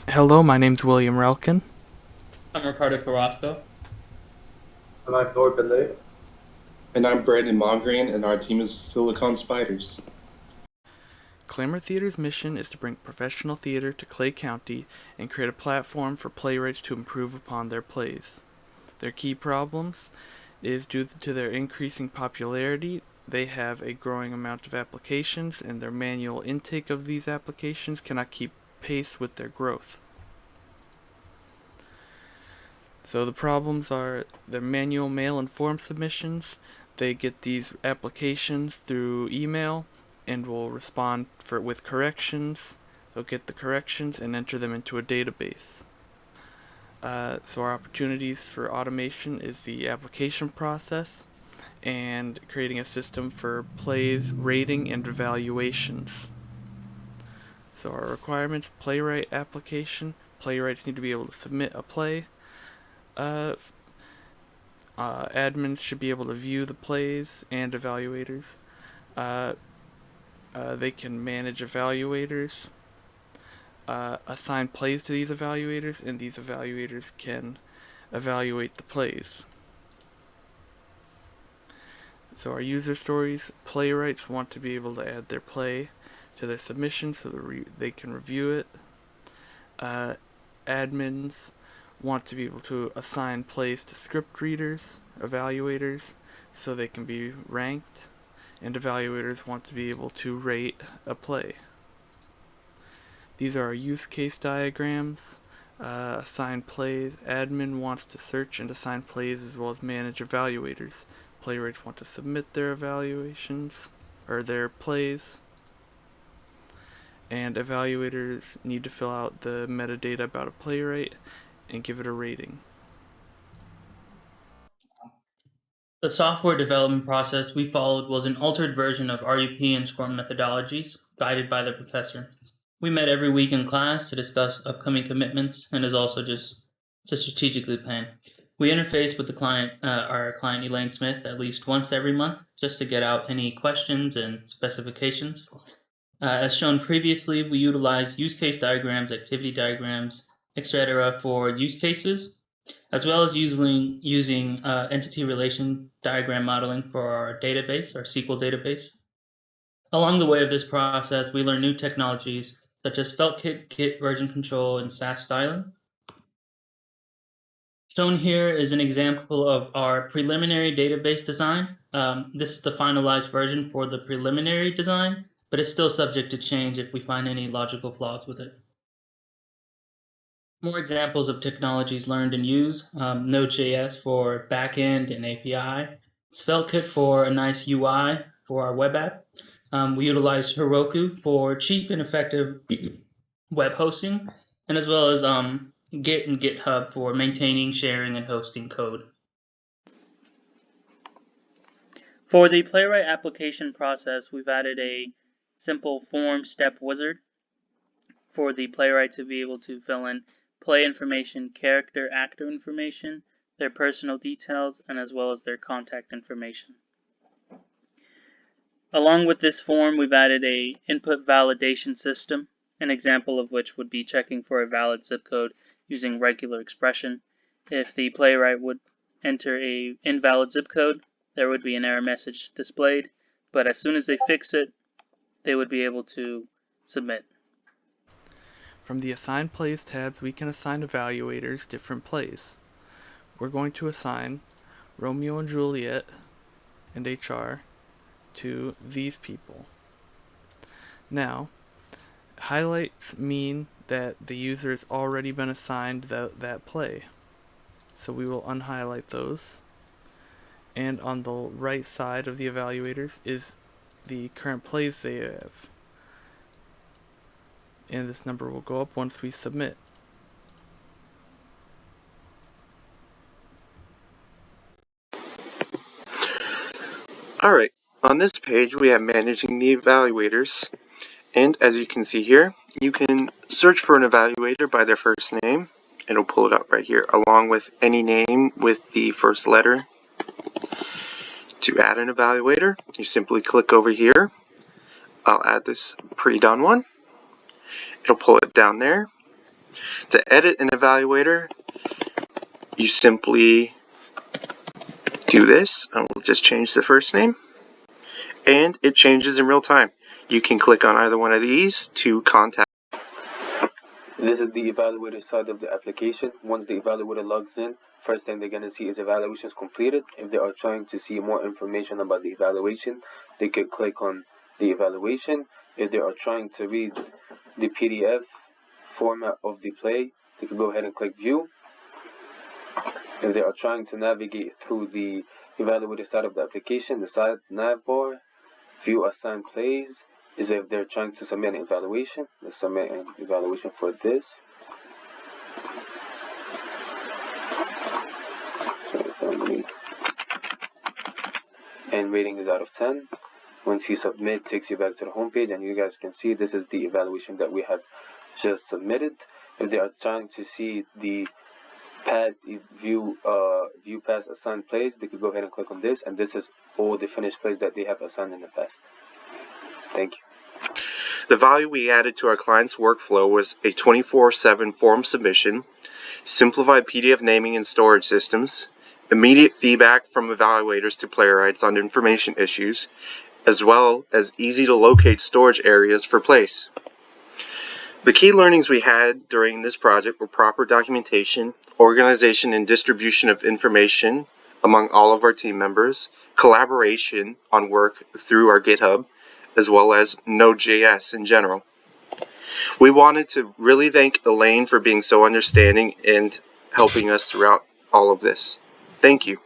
Hello, my name's William Relken. I'm Ricardo Carrasco. And I'm Nour Beleih. And I'm Brandon Mongrain, and our team is Silicon Spiders. Clamour Theater's mission is to bring professional theater to Clay County and create a platform for playwrights to improve upon their plays. Their key problems is due to their increasing popularity, they have a growing amount of applications, and their manual intake of these applications cannot keep pace with their growth. So the problems are their manual mail and form submissions. They get these applications through email and will respond with corrections. They'll get the corrections and enter them into a database. So our opportunities for automation is the application process and creating a system for plays, rating, and evaluations. So our requirements: playwright application. Playwrights need to be able to submit a play. Uh, Admins should be able to view the plays and evaluators. Uh, they can manage evaluators, assign plays to these evaluators, and these evaluators can evaluate the plays. So our user stories: playwrights want to be able to add their play to their submission so they can review it. Admins want to be able to assign plays to script readers, evaluators, so they can be ranked, and evaluators want to be able to rate a play. These are our use case diagrams. Assign plays. Admin wants to search and assign plays as well as manage evaluators. Playwrights want to submit their evaluations or their plays. And evaluators need to fill out the metadata about a playwright and give it a rating. The software development process we followed was an altered version of RUP and Scrum methodologies, guided by the professor. We met every week in class to discuss upcoming commitments and is also just to strategically plan. We interface with the client, our client Elaine Smith, at least once every month, just to get out any questions and specifications. As shown previously, we utilize use case diagrams, activity diagrams, etc. for use cases, as well as using entity relation diagram modeling for our database, our SQL database. Along the way of this process, we learn new technologies such as FeltKit, Git version control, and SAS styling. Shown here is an example of our preliminary database design. This is the finalized version for the preliminary design, but it's still subject to change if we find any logical flaws with it. More examples of technologies learned and used: Node.js for backend and API, SvelteKit for a nice UI for our web app. We utilize Heroku for cheap and effective web hosting, and as well as Git and GitHub for maintaining, sharing, and hosting code. For the Playwright application process, we've added a simple form step wizard for the playwright to be able to fill in play information, character, actor information, their personal details, and as well as their contact information. Along with this form, we've added a input validation system, an example of which would be checking for a valid zip code using regular expression. If the playwright would enter a invalid zip code, there would be an error message displayed, but as soon as they fix it, they would be able to submit. From the Assign Plays tabs, we can assign evaluators different plays. We're going to assign Romeo and Juliet and HR to these people. Now, highlights mean that the user has already been assigned that play. So we will unhighlight those. And on the right side of the evaluators is the current plays they have. And this number will go up once we submit. Alright, on this page we have managing the evaluators, and as you can see here, you can search for an evaluator by their first name. It'll pull it up right here, along with any name with the first letter. To add an evaluator, you simply click over here. I'll add this pre-done one. It'll pull it down there. To edit an evaluator, you simply do this. I will just change the first name, and it changes in real time. You can click on either one of these to contact. This is the evaluator side of the application. Once the evaluator logs in, first thing they're going to see is evaluations completed. If they are trying to see more information about the evaluation, they could click on the evaluation. If they are trying to read the PDF format of the play, they can go ahead and click view. If they are trying to navigate through the evaluator side of the application, the side nav bar, view assigned plays, is if they're trying to submit an evaluation. Let's submit an evaluation for this. And rating is out of 10. Once you submit, it takes you back to the home page, and you guys can see this is the evaluation that we have just submitted. If they are trying to see the past view past assigned plays, they could go ahead and click on this, and this is all the finished plays that they have assigned in the past. Thank you. The value we added to our client's workflow was a 24/7 form submission, simplified PDF naming and storage systems, immediate feedback from evaluators to playwrights on information issues, as well as easy to locate storage areas for plays. The key learnings we had during this project were proper documentation, organization and distribution of information among all of our team members, collaboration on work through our GitHub, as well as Node.js in general. We wanted to really thank Elaine for being so understanding and helping us throughout all of this. Thank you.